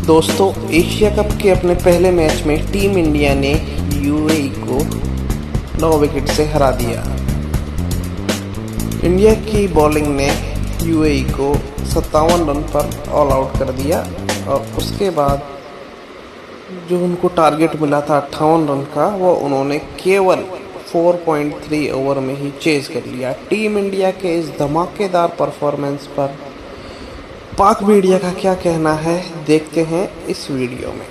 दोस्तों, Asia cup के अपने पहले मैच में टीम इंडिया ने यूएई को 9 विकेट से हरा दिया। इंडिया की बॉलिंग ने यूएई को 57 रन पर ऑल आउट कर दिया और उसके बाद जो उनको टारगेट मिला था 58 रन का, वो उन्होंने केवल 4.3 ओवर में ही चेज कर लिया। टीम इंडिया के इस धमाकेदार परफॉर्मेंस पर पाक मीडिया का क्या कहना है, देखते हैं इस वीडियो में।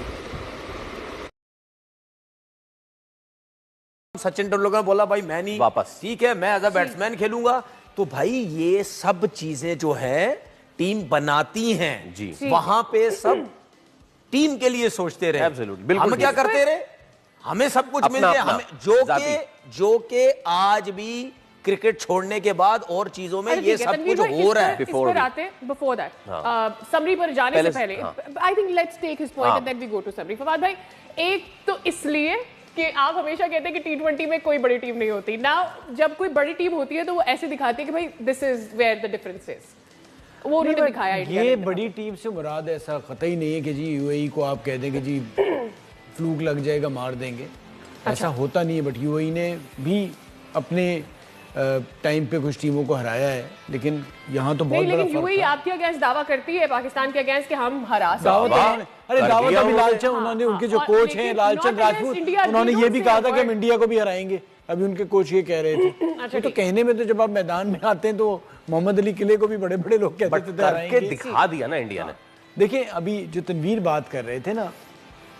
सचिन तेंदुलकर ने बोला भाई मैं नहीं वापस, ठीक है मैं एज अ बैट्समैन खेलूंगा। तो भाई ये सब चीजें जो है टीम बनाती हैं जी, वहां पे सब टीम के लिए सोचते रहे। एब्सोल्युटली, हम क्या करते रहे, हमें सब कुछ मिल गया, हमें जो के आज भी क्रिकेट छोड़ने के बाद और चीजों में ये सब कुछ हो रहा है। बिफोर दैट समरी पर जाने से पहले I think let's take his point and then we go to summary. Fawad भाई, एक तो इसलिए कि आप हमेशा कहते हैं कि T20 में कोई बड़ी टीम नहीं होती ना, जब कोई बड़ी टीम होती है तो वो ऐसे दिखाती है कि भाई this is where the difference is, वो उन्होंने दिखाया। ये बड़ी टीम से मुराद ऐसा कतई नहीं है कि जी यूएई को आप कह दें कि जी फ्लूक लग जाएगा मार देंगे, ऐसा होता नहीं है। बट यूएई ने भी अपने टाइम पे कुछ टीमों को हराया है, लेकिन यहाँ तो बहुत बड़ा फर्क है। यूएई आपके अगेंस्ट दावा करती है पाकिस्तान के अगेंस्ट कि हम हरा सकते हैं। अरे दावा अभी लालचंद, उन्होंने उनके जो कोच हैं लालचंद राजपूत, उन्होंने ये भी कहा था कि हम इंडिया को भी हराएंगे। अभी उनके कोच ये कह रहे थे। तो कहने में तो जब आप मैदान में आते हैं तो मोहम्मद अली किले को भी बड़े बड़े लोग कहते थे हराएंगे, दिखा दिया ना इंडिया ने। देखिए अभी जो तनवीर बात कर रहे थे ना,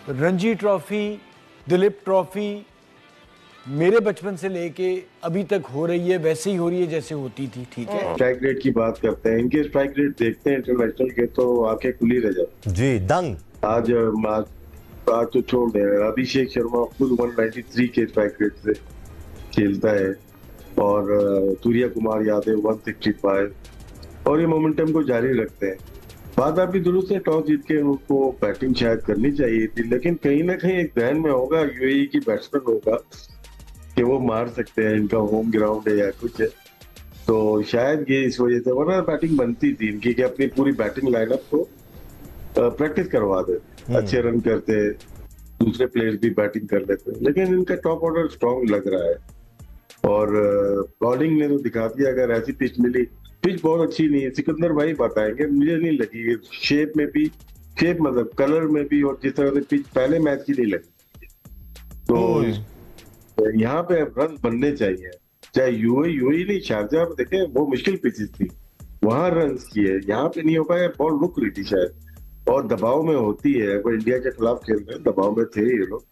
रणजी ट्रॉफी, दिलीप ट्रॉफी मेरे बचपन से लेके अभी तक हो रही है, वैसे ही हो रही है जैसे होती थी। ठीक है, स्ट्राइक रेट की बात करते हैं, इनके स्ट्राइक रेट देखते हैं इंटरनेशनल के तो आंखें खुली रह जाती जी। दंग आज तो छोड़ दे, अभिषेक शर्मा खुद 193 के स्ट्राइक रेट से खेलता है और सूर्या कुमार यादव 165 और ये मोमेंटम को जारी रखते हैं। बात आपकी दुरुस्त है, टॉस जीत के उनको बैटिंग शायद करनी चाहिए थी, लेकिन कहीं ना कहीं एक ध्यान में होगा यूएई की बैट्समैन होगा कि वो मार सकते हैं, इनका होम ग्राउंड है या कुछ है, तो शायद ये इस वजह से, वरना बैटिंग बनती थी इनकी कि अपनी पूरी बैटिंग लाइनअप को प्रैक्टिस करवा दे, अच्छे रन करते, दूसरे प्लेयर्स भी बैटिंग कर लेते, लेकिन इनका टॉप ऑर्डर स्ट्रॉन्ग लग रहा है। और बॉलिंग ने तो दिखा दिया, अगर ऐसी पिच मिली, पिच बहुत अच्छी नहीं है, सिकंदर भाई बताएंगे, मुझे नहीं लगी शेप में भी, शेप मतलब कलर में भी, और जिस तरह से पिच पहले मैच की नहीं लगी। तो यहाँ पे रन बनने चाहिए, चाहे यूएई नहीं, शारजाह में देखे वो मुश्किल पिचेस थी, वहां रन किए, यहाँ पे नहीं हो पाया, बॉल रुक रही थी शायद, और दबाव में होती है, अगर इंडिया के खिलाफ खेल रहे हैं दबाव में थे ये लोग,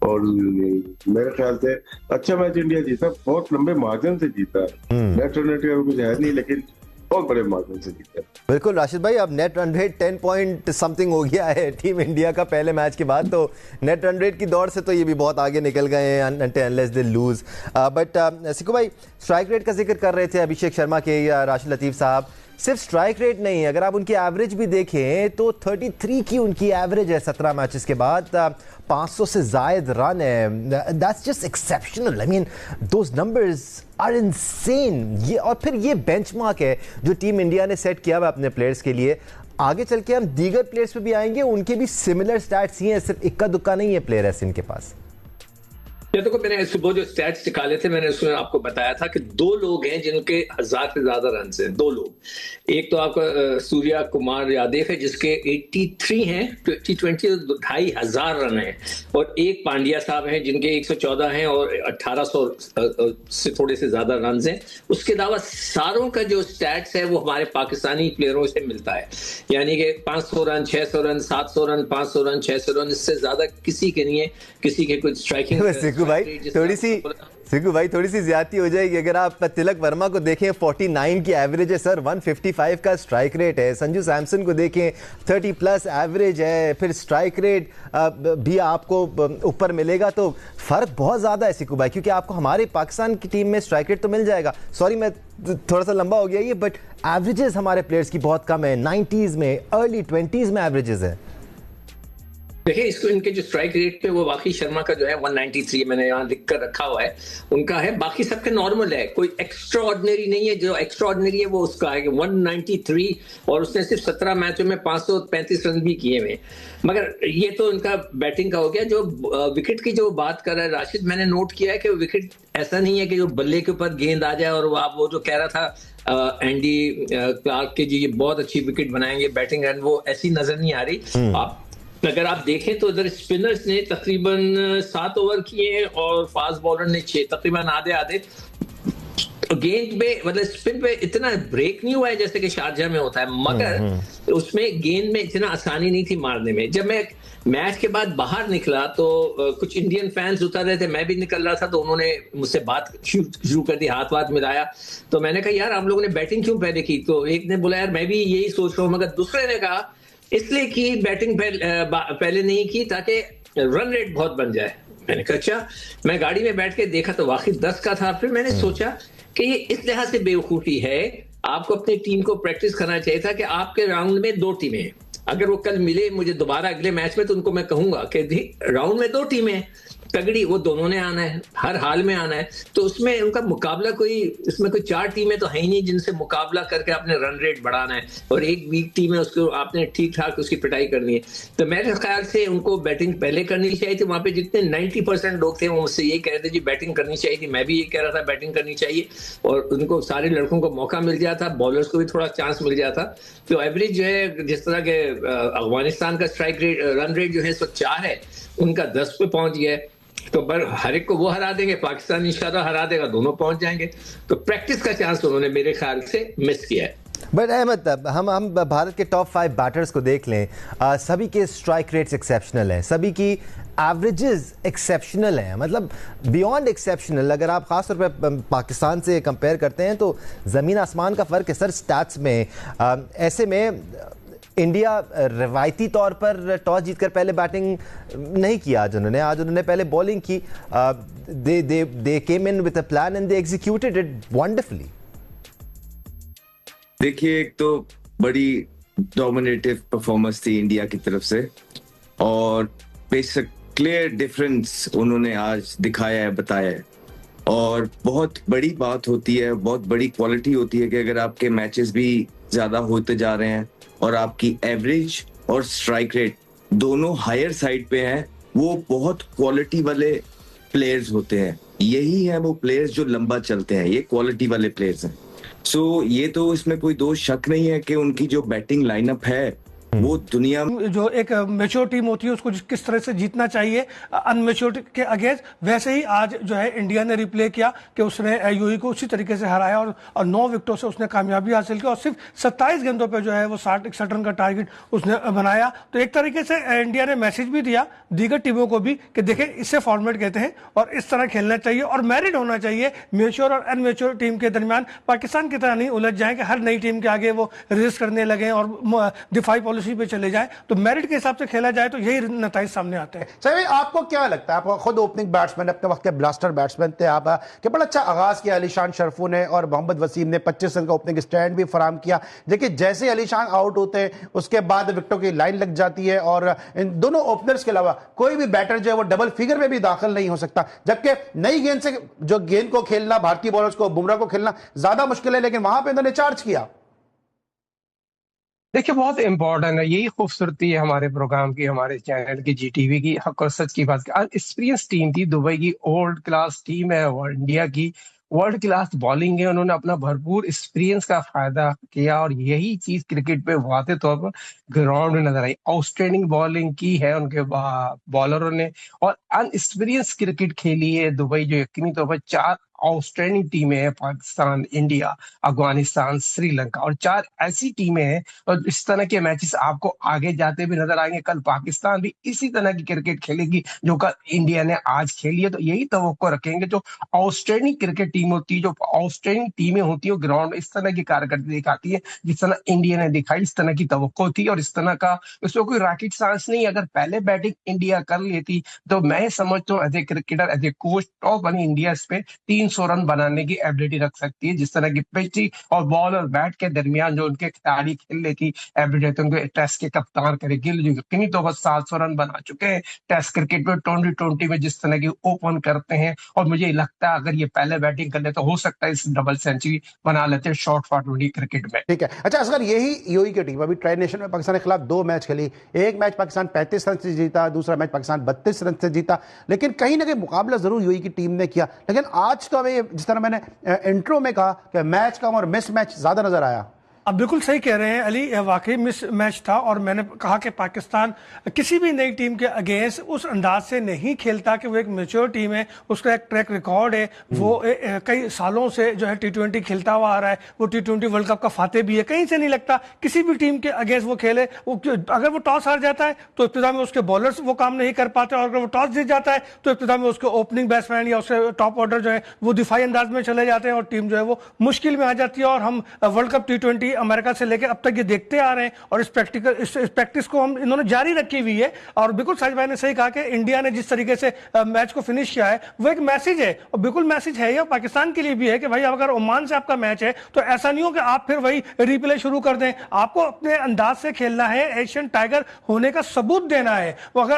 और मेरे ख्याल से अच्छा मैच इंडिया जीता, बहुत लंबे मार्जिन से जीता, नेट रन रेट का कुछ है नहीं, लेकिन बहुत बड़े मार्जिन से जीता। बिल्कुल राशिद भाई, अब net run rate 10 point something हो गया है टीम इंडिया का पहले मैच के बाद, तो नेट रन रेट की दौड़ से तो ये भी बहुत आगे निकल गए हैं unless they lose. But Siku भाई, स्ट्राइक रेट का जिक्र कर रहे थे अभिषेक शर्मा के या राशिद लतीफ़ साहब, सिर्फ स्ट्राइक रेट नहीं, अगर आप उनकी एवरेज भी देखें तो 33 की उनकी एवरेज है 17 मैचेस के बाद, 500 से जायद रन है। That's just exceptional, I mean those numbers are insane. ये और फिर ये बेंचमार्क है जो टीम इंडिया ने सेट किया हुआ अपने प्लेयर्स के लिए। आगे चल के हम दीगर प्लेयर्स पे भी आएंगे, उनके भी सिमिलर स्टैट्स ही हैं, सिर्फ इक्का दुक्का नहीं है प्लेयर ऐसे इनके पास। ये देखो, मैंने सुबह जो स्टैट्स निकाले थे, मैंने उसमें आपको बताया था कि 2 लोग हैं जिनके 1000 से ज्यादा रन हैं, 2 लोग। एक तो आपका सूर्या कुमार यादव है जिसके 83 हैं, T20 2500 रन है, और एक पांड्या साहब हैं जिनके 114 हैं और 1800 से थोड़े से ज्यादा रन हैं। उसके अलावा सारों का जो स्टैट्स है वो हमारे पाकिस्तानी प्लेयरों से मिलता है, यानी कि 500 run, 600 run, 700 run, 500 run, 600 run, इससे ज्यादा किसी के नहीं है, किसी के कुछ स्ट्राइकिंग सिकू भाई थोड़ी सी ज्यादती हो जाएगी अगर आप तिलक वर्मा को देखें, 49 की एवरेज है सर, 155 का स्ट्राइक रेट है। संजू सैमसन को देखें, 30 प्लस एवरेज है, फिर स्ट्राइक रेट भी आपको ऊपर मिलेगा, तो फर्क बहुत ज्यादा है सिकू भाई, क्योंकि आपको हमारे पाकिस्तान की टीम में स्ट्राइक रेट तो मिल जाएगा, सॉरी मैं थोड़ा सा लंबा हो गया ये, बट एवरेजेस हमारे प्लेयर्स की बहुत कम है, 90s में, अर्ली 20s में एवरेजेस है। देखिए, इसको इनके जो स्ट्राइक रेट पे वो वाकई शर्मा का जो है 193 मैंने यहाँ लिख कर रखा हुआ है, उनका है। बाकी सबके नॉर्मल है, कोई एक्स्ट्रा ऑर्डिनरी नहीं है। जो एक्स्ट्रा ऑर्डिनरी है वो उसका है 193, और उसने सिर्फ 17 मैचों में 535 रन भी किए हुए। मगर ये तो इनका बैटिंग का हो गया। जो विकेट की जो बात कर रहा है राशिद, मैंने नोट किया है कि विकेट ऐसा नहीं है कि जो बल्ले के ऊपर गेंद आ जाए और वो जो कह रहा था एंडी क्लार्क के जी ये बहुत अच्छी विकेट बनाएंगे बैटिंग रन, वो ऐसी नजर नहीं आ रही। आप अगर आप देखें तो इधर स्पिनर्स ने तकरीबन 7 ओवर किए और फास्ट बॉलर ने 6, तकरीबन आधे आधे। गेंद पे मतलब स्पिन पे इतना ब्रेक नहीं हुआ है जैसे कि शारजाह में होता है, मगर उसमें गेंद में इतना आसानी नहीं थी मारने में। जब मैं मैच के बाद बाहर निकला तो कुछ इंडियन फैंस उतर रहे थे, मैं भी निकल रहा था, तो उन्होंने मुझसे बात शुरू कर दी, हाथ वाथ मिलाया। तो मैंने कहा यार आप लोगों ने बैटिंग क्यों पहले की? तो एक ने बोला यार मैं भी यही सोच रहा हूँ, मगर दूसरे ने कहा इसलिए की बैटिंग पहले नहीं की ताकि रन रेट बहुत बन जाए। मैंने कहा अच्छा। मैं गाड़ी में बैठ के देखा तो वाकई 10 का था। फिर मैंने सोचा कि ये इस लिहाज से बेवकूफी है, आपको अपनी टीम को प्रैक्टिस करना चाहिए था कि आपके राउंड में 2 टीमें हैं। अगर वो कल मिले मुझे दोबारा अगले मैच में तो उनको मैं कहूंगा कि राउंड में 2 टीमें तगड़ी, वो दोनों ने आना है, हर हाल में आना है। तो उसमें उनका मुकाबला इसमें कोई 4 टीमें तो है ही नहीं जिनसे मुकाबला करके अपने रन रेट बढ़ाना है, और एक वीक टीम है उसको आपने ठीक ठाक उसकी पिटाई करनी है। तो मेरे ख्याल से उनको बैटिंग पहले करनी चाहिए थी। वहां पे जितने 90% लोग थे वो मुझसे यही कह रहे थे जी बैटिंग करनी चाहिए थी, मैं भी ये कह रहा था बैटिंग करनी चाहिए, और उनको सारे लड़कों को मौका मिल जाता, बॉलर्स को भी थोड़ा चांस मिल जाता। तो एवरेज जो है जिस तरह के अफगानिस्तान का स्ट्राइक रेट रन रेट जो है 104 है, उनका 10 पे पहुंच गया है। तो हर एक को वो हरा देंगे, पाकिस्तान इंशाल्लाह हरा देगा, दोनों पहुंच जाएंगे। तो प्रैक्टिस का चांस उन्होंने मेरे ख्याल से मिस किया है। बट अहमद, हम भारत के टॉप 5 बैटर्स को देख लें, सभी के स्ट्राइक रेट्स एक्सेप्शनल हैं, सभी की एवरेजेस एक्सेप्शनल हैं, मतलब बियॉन्ड एक्सेप्शनल। अगर आप खासतौर पर पाकिस्तान से कंपेयर करते हैं तो ज़मीन आसमान का फ़र्क है सर स्टैट्स में। ऐसे में इंडिया रवायती तौर पर टॉस जीतकर पहले बैटिंग नहीं किया आज उन्होंने पहले बॉलिंग की। They came in with a plan and they executed it wonderfully. देखिए, एक तो बड़ी डोमिनेटिव परफॉर्मेंस थी इंडिया की तरफ से, और बेशक क्लियर डिफरेंस उन्होंने आज दिखाया है, बताया है। और बहुत बड़ी बात होती है, बहुत बड़ी क्वालिटी होती है कि अगर आपके मैचेस भी ज्यादा होते जा रहे हैं और आपकी एवरेज और स्ट्राइक रेट दोनों हायर साइड पे हैं, वो बहुत क्वालिटी वाले प्लेयर्स होते हैं। यही है वो प्लेयर्स जो लंबा चलते हैं, ये क्वालिटी वाले प्लेयर्स हैं। सो ये तो इसमें कोई दो शक नहीं है कि उनकी जो बैटिंग लाइनअप है वो दुनिया जो एक मैच्योर टीम होती है उसको किस तरह से जीतना चाहिए अनमेच्योर के अगेंस्ट, वैसे ही आज जो है इंडिया ने रिप्ले किया कि उसने यूएई को उसी तरीके से हराया और 9 विकेटों से उसने कामयाबी हासिल की और सिर्फ 27 गेंदों पे जो है वो 60-61 रन का टारगेट उसने बनाया। तो एक तरीके से इंडिया ने मैसेज भी दिया दीगर टीमों को भी कि देखें इसे फॉर्मेट कहते हैं और इस तरह खेलना चाहिए और मेरिट होना चाहिए मैच्योर और अनमेच्योर टीम के दरमियान। पाकिस्तान की तरह नहीं उलझ जाए कि हर नई टीम के आगे वो रेस करने लगे और दिफाई पॉलिसी पे चले जाए। तो मेरिट के हिसाब से खेला जाए तो यही नतीजे सामने आते हैं। सही भाई, आपको क्या लगता है, आप खुद ओपनिंग बैट्समैन अपने वक्त के ब्लास्टर बैट्समैन थे आप, कि बड़ा अच्छा आगाज किया अलीशान शरफू ने और मोहम्मद वसीम ने 25 रन का ओपनिंग स्टैंड भी फराम किया। देखिए जैसे अलीशान आउट होते हैं उसके बाद विकेटों की लाइन लग जाती है और इन दोनों ओपनर्स के अलावा कोई भी बैटर जो है वो डबल फिगर में भी दाखिल नहीं हो सकता, जबकि नई गेंद से जो गेंद को खेलना भारतीय बॉलर्स को बुमराह को खेलना ज्यादा मुश्किल है, लेकिन वहां पर इन्होंने चार्ज किया। देखिए बहुत इंपॉर्टेंट है, यही खूबसूरती है हमारे प्रोग्राम की, हमारे चैनल की, जीटीवी की। हक और सच की बात, एक्सपीरियंस टीम थी, दुबई की ओल्ड क्लास टीम है और इंडिया की वर्ल्ड क्लास बॉलिंग है। उन्होंने अपना भरपूर एक्सपीरियंस का फायदा किया और यही चीज क्रिकेट पे वाज़े तौर पर ग्राउंड में नजर आई। आउटस्टैंडिंग बॉलिंग की है उनके बॉलरों ने और अनएक्सपीरियंस क्रिकेट खेली है दुबई, जो यकीनी तौर पर 4 आउटस्टैंडिंग टीमें हैं, पाकिस्तान, इंडिया, अफगानिस्तान, श्रीलंका, और 4 ऐसी टीमें हैं। और इस तरह के मैचेस आपको आगे जाते भी नजर आएंगे। कल पाकिस्तान भी इसी तरह की क्रिकेट खेलेगी जो कल इंडिया ने आज खेली है। तो यही तवक्को रखेंगे, जो आउटस्टैंडिंग क्रिकेट टीम होती है, जो आउटस्टैंडिंग टीमें होती है ग्राउंड में इस तरह की कारकर्दगी दिखाती है जिस तरह इंडिया ने दिखाई, इस तरह की तवक्को थी। और इस तरह का उसमें कोई रॉकेट साइंस नहीं, अगर पहले बैटिंग इंडिया कर लेती तो मैं समझता हूँ as a cricketer, as a coach, top बनी इंडिया इस पे 200 रन बनाने की एबिलिटी रख सकती है, जिस तरह की पिच और बॉल और बैट के दरमियान जो उनके खिलाड़ी खेलने की एबिलिटी है, उनको टेस्ट के कप्तान करेगी। कहीं तो बस 700 रन बना चुके हैं टेस्ट क्रिकेट में। 2020 में जिस तरह की ओपन करते हैं, और मुझे लगता है अगर ये पहले बैटिंग कर ले तो हो सकता है इस डबल सेंचुरी बना लेते हैं शॉर्ट फॉर 20 क्रिकेट में। ठीक है, अच्छा असगर, यही यूएई की टीम अभी ट्राई नेशन में पाकिस्तान के खिलाफ 2 मैच खेली। एक मैच पाकिस्तान 35 रन से जीता, दूसरा मैच पाकिस्तान 32 रन से जीता, लेकिन कहीं ना कहीं मुकाबला जरूर यूएई की टीम ने किया। लेकिन आज तो हमें, जिस तरह मैंने इंट्रो में कहा, कि मैच कम और मिस मैच ज्यादा नजर आया। अब बिल्कुल सही कह रहे हैं अली, वाकई मिस मैच था। और मैंने कहा कि पाकिस्तान किसी भी नई टीम के अगेंस्ट उस अंदाज से नहीं खेलता कि वो एक मैच्योर टीम है, उसका एक ट्रैक रिकॉर्ड है, वो कई सालों से जो है T20 खेलता हुआ आ रहा है, वो T20 वर्ल्ड कप का फाते भी है। कहीं से नहीं लगता किसी भी टीम के अगेंस्ट वो खेले। अगर वो टॉस हार जाता है तो इब्तिदा में उसके बॉलर्स वो काम नहीं कर पाते, और अगर वो टॉस जीत जाता है तो इब्तिदा में उसके ओपनिंग बैट्समैन या उसके टॉप ऑर्डर जो है वो दिफाई अंदाज में चले जाते हैं, और टीम जो है वो मुश्किल में आ जाती है। और हम वर्ल्ड कप T20 अमेरिका से लेकर अब तक ये देखते आ रहे हैं, और इस प्रैक्टिस को हम इन्होंने जारी रखी हुई है। और बिल्कुल साजिद भाई ने सही कहा कि इंडिया ने जिस तरीके से मैच को फिनिश किया है वो एक मैसेज है, और बिल्कुल मैसेज है ये पाकिस्तान के लिए भी है कि भाई अगर ओमान से आपका मैच है तो ऐसा नहीं हो कि आप फिर वही रिप्ले शुरू कर दें। आपको अपने अंदाज से खेलना है, एशियन टाइगर होने का सबूत देना है। वो अगर